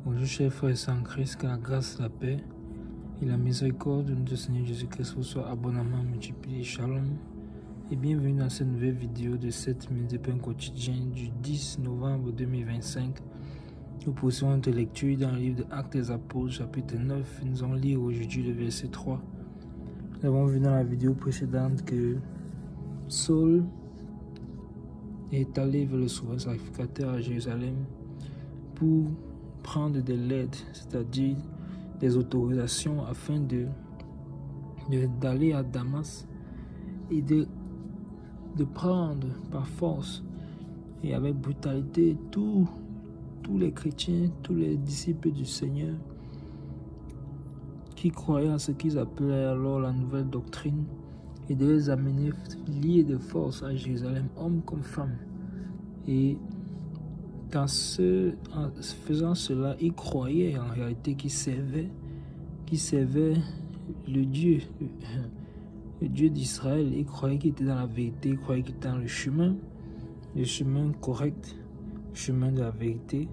Bonjour chers frères et sœurs en Christ, que la grâce, la paix et la miséricorde de notre Seigneur Jésus-Christ vous soient abondamment multipliés. Shalom et bienvenue dans cette nouvelle vidéo de 7 minutes de pain quotidien du 10 novembre 2025. Nous poursuivons notre lecture dans le livre de Actes des Apôtres chapitre 9. Nous allons lire aujourd'hui le verset 3. Nous avons vu dans la vidéo précédente que Saul est allé vers le souverain sacrificateur à Jérusalem pour prendre de l'aide, c'est-à-dire des autorisations afin d'aller à Damas et de prendre par force et avec brutalité tous les chrétiens, tous les disciples du Seigneur qui croyaient à ce qu'ils appelaient alors la nouvelle doctrine et de les amener liés de force à Jérusalem, hommes comme femmes. Et en faisant cela, ils croyaient en réalité qu'ils servaient le Dieu d'Israël. Ils croyaient qu'il était dans la vérité, ils croyaient qu'il était dans le chemin correct, le chemin de la vérité.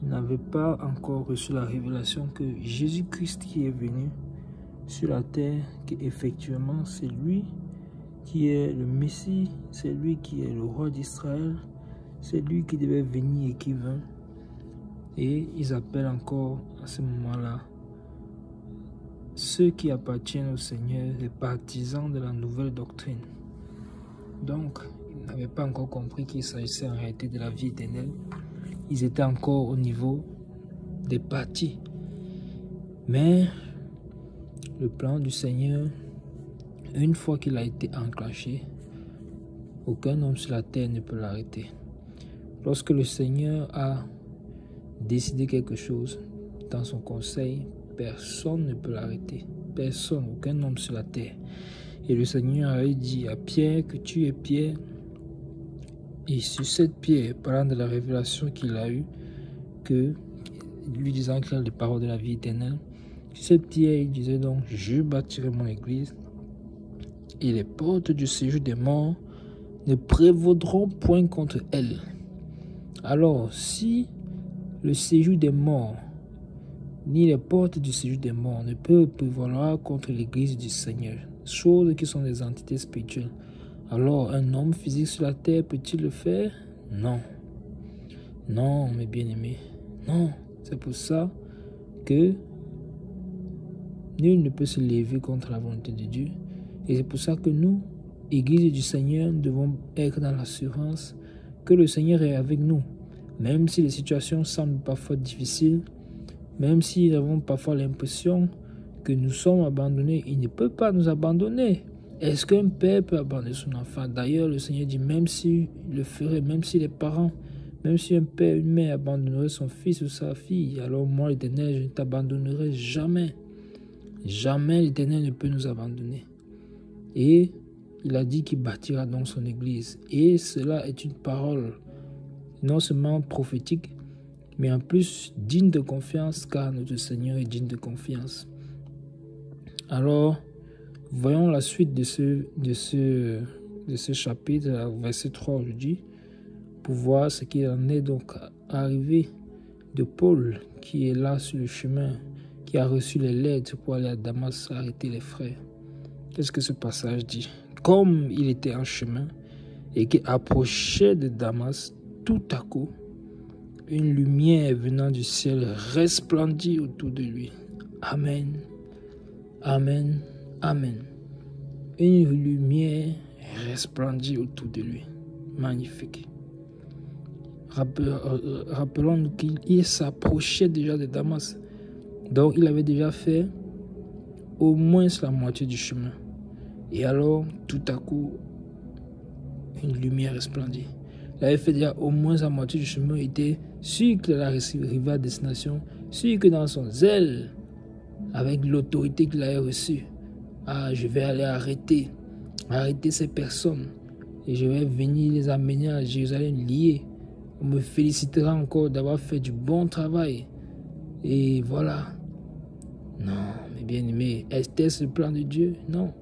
Ils n'avaient pas encore reçu la révélation que Jésus-Christ qui est venu sur la terre, qu'effectivement c'est lui qui est le Messie, c'est lui qui est le roi d'Israël. C'est lui qui devait venir et qui vint. Et ils appellent encore à ce moment-là ceux qui appartiennent au Seigneur les partisans de la nouvelle doctrine. Donc, ils n'avaient pas encore compris qu'il s'agissait en réalité de la vie éternelle. Ils étaient encore au niveau des partis. Mais le plan du Seigneur, une fois qu'il a été enclenché, aucun homme sur la terre ne peut l'arrêter. Lorsque le Seigneur a décidé quelque chose dans son conseil, personne ne peut l'arrêter. Personne, aucun homme sur la terre. Et le Seigneur a dit à Pierre que tu es Pierre. Et sur cette pierre, parlant de la révélation qu'il a eue, lui disant qu'il a les paroles de la vie éternelle, sur cette pierre, il disait donc, je bâtirai mon église et les portes du séjour des morts ne prévaudront point contre elle. Alors, si le séjour des morts, ni les portes du séjour des morts ne peuvent prévaloir contre l'église du Seigneur, choses qui sont des entités spirituelles, alors un homme physique sur la terre peut-il le faire? Non. Non, mes bien-aimés. Non. C'est pour ça que nul ne peut se lever contre la volonté de Dieu. Et c'est pour ça que nous, Église du Seigneur, devons être dans l'assurance que le Seigneur est avec nous. Même si les situations semblent parfois difficiles, même si nous avons parfois l'impression que nous sommes abandonnés, il ne peut pas nous abandonner. Est-ce qu'un père peut abandonner son enfant? D'ailleurs, le Seigneur dit, même s'il le ferait, même si les parents, même si un père, une mère abandonnerait son fils ou sa fille, alors moi, l'Éternel, je ne t'abandonnerai jamais. Jamais l'Éternel ne peut nous abandonner. Et il a dit qu'il bâtira donc son église. Et cela est une parole non seulement prophétique, mais en plus digne de confiance, car notre Seigneur est digne de confiance. Alors, voyons la suite de ce chapitre, verset 3 aujourd'hui, pour voir ce qui en est donc arrivé de Paul, qui est là sur le chemin, qui a reçu les lettres pour aller à Damas arrêter les frères. Qu'est-ce que ce passage dit? Comme il était en chemin et qu'il approchait de Damas, tout à coup, une lumière venant du ciel resplendit autour de lui. Amen. Amen. Amen. Une lumière resplendit autour de lui. Magnifique. Rappelons-nous qu'il s'approchait déjà de Damas. Donc, il avait déjà fait au moins la moitié du chemin. Et alors, tout à coup, une lumière resplendit. Il avait fait déjà au moins la moitié du chemin. Il était sûr qu'il allait arriver à destination. Sûr que dans son zèle, avec l'autorité qu'il avait reçue, je vais aller arrêter ces personnes. Et je vais venir les amener à Jérusalem liés. On me félicitera encore d'avoir fait du bon travail. Et voilà. Non, mes bien-aimés, est-ce le plan de Dieu? Non.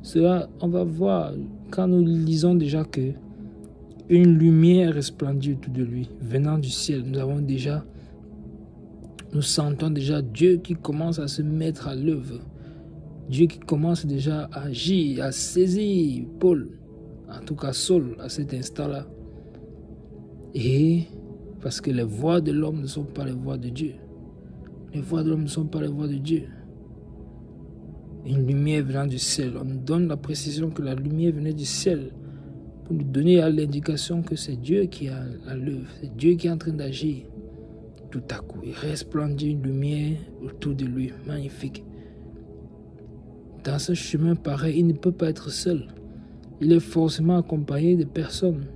Cela, on va voir quand nous lisons déjà que une lumière resplendit autour de lui, venant du ciel. Nous avons déjà Nous sentons déjà Dieu qui commence à se mettre à l'œuvre. Dieu qui commence déjà à agir, à saisir Paul, en tout cas Saul, à cet instant-là. Et parce que les voix de l'homme ne sont pas les voix de Dieu. Les voix de l'homme ne sont pas les voix de Dieu. Une lumière venant du ciel. On nous donne la précision que la lumière venait du ciel pour nous donner l'indication que c'est Dieu qui a à l'œuvre. C'est Dieu qui est en train d'agir. Tout à coup, il resplendit une lumière autour de lui. Magnifique. Dans ce chemin pareil, il ne peut pas être seul. Il est forcément accompagné de personnes.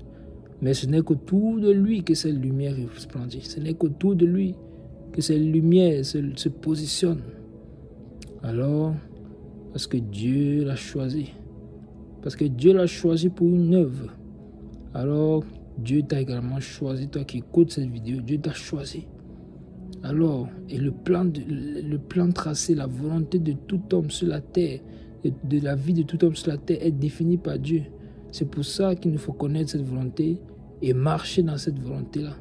Mais ce n'est qu'autour de lui que cette lumière resplendit. Ce n'est qu'autour de lui que cette lumière se positionne. Alors, parce que Dieu l'a choisi. Parce que Dieu l'a choisi pour une œuvre. Alors, Dieu t'a également choisi. Toi qui écoutes cette vidéo, Dieu t'a choisi. Alors, et le plan tracé, la volonté de tout homme sur la terre, de la vie de tout homme sur la terre est définie par Dieu. C'est pour ça qu'il nous faut connaître cette volonté et marcher dans cette volonté-là.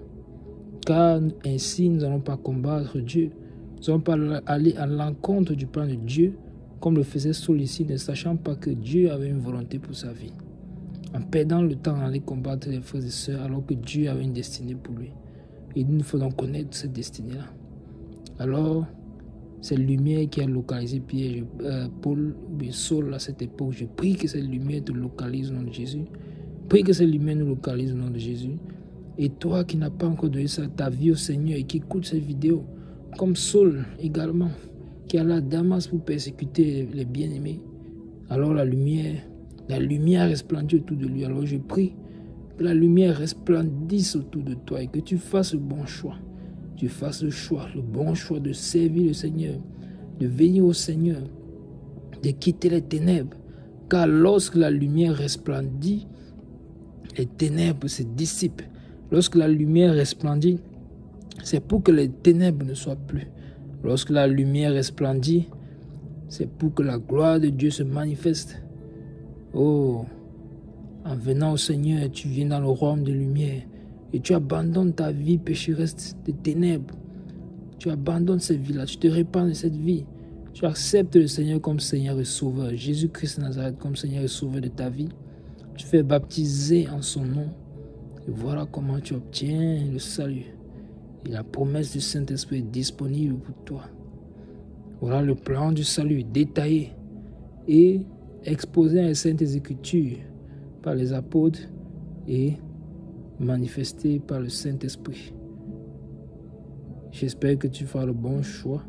Car ainsi, nous n'allons pas combattre Dieu. Nous n'allons pas aller à l'encontre du plan de Dieu, comme le faisait Saul ici, ne sachant pas que Dieu avait une volonté pour sa vie. En perdant le temps à aller combattre les frères et sœurs, alors que Dieu avait une destinée pour lui. Et nous faut donc connaître cette destinée-là. Alors, cette lumière qui a localisé Paul ou Saul à cette époque, je prie que cette lumière te localise au nom de Jésus. Prie que cette lumière nous localise au nom de Jésus. Et toi qui n'as pas encore donné ta vie au Seigneur et qui écoute cette vidéo, comme Saul également, qui alla à Damas pour persécuter les bien-aimés, alors la lumière resplendit autour de lui. Alors je prie que la lumière resplendisse autour de toi et que tu fasses le bon choix. Tu fasses le bon choix de servir le Seigneur, de venir au Seigneur, de quitter les ténèbres. Car lorsque la lumière resplendit, les ténèbres se dissipent. Lorsque la lumière resplendit, c'est pour que les ténèbres ne soient plus. Lorsque la lumière resplendit, c'est pour que la gloire de Dieu se manifeste. Oh, en venant au Seigneur, tu viens dans le royaume de lumière et tu abandonnes ta vie pécheresse de ténèbres. Tu abandonnes cette vie-là, tu te répands de cette vie. Tu acceptes le Seigneur comme Seigneur et Sauveur, Jésus-Christ de Nazareth comme Seigneur et Sauveur de ta vie. Tu fais baptiser en son nom. Et voilà comment tu obtiens le salut. Et la promesse du Saint-Esprit est disponible pour toi. Voilà le plan du salut détaillé et exposé à la Sainte Écriture par les apôtres et manifesté par le Saint-Esprit. J'espère que tu feras le bon choix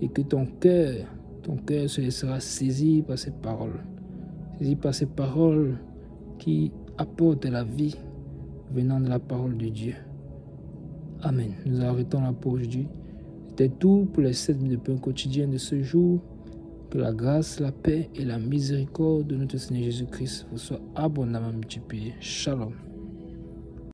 et que ton cœur se laissera saisir par ces paroles. Saisir par ces paroles qui apportent la vie venant de la parole de Dieu. Amen. Nous arrêtons la pause aujourd'hui. C'était tout pour les 7 minutes de pain quotidien de ce jour. Que la grâce, la paix et la miséricorde de notre Seigneur Jésus-Christ vous soient abondamment multipliées. Shalom.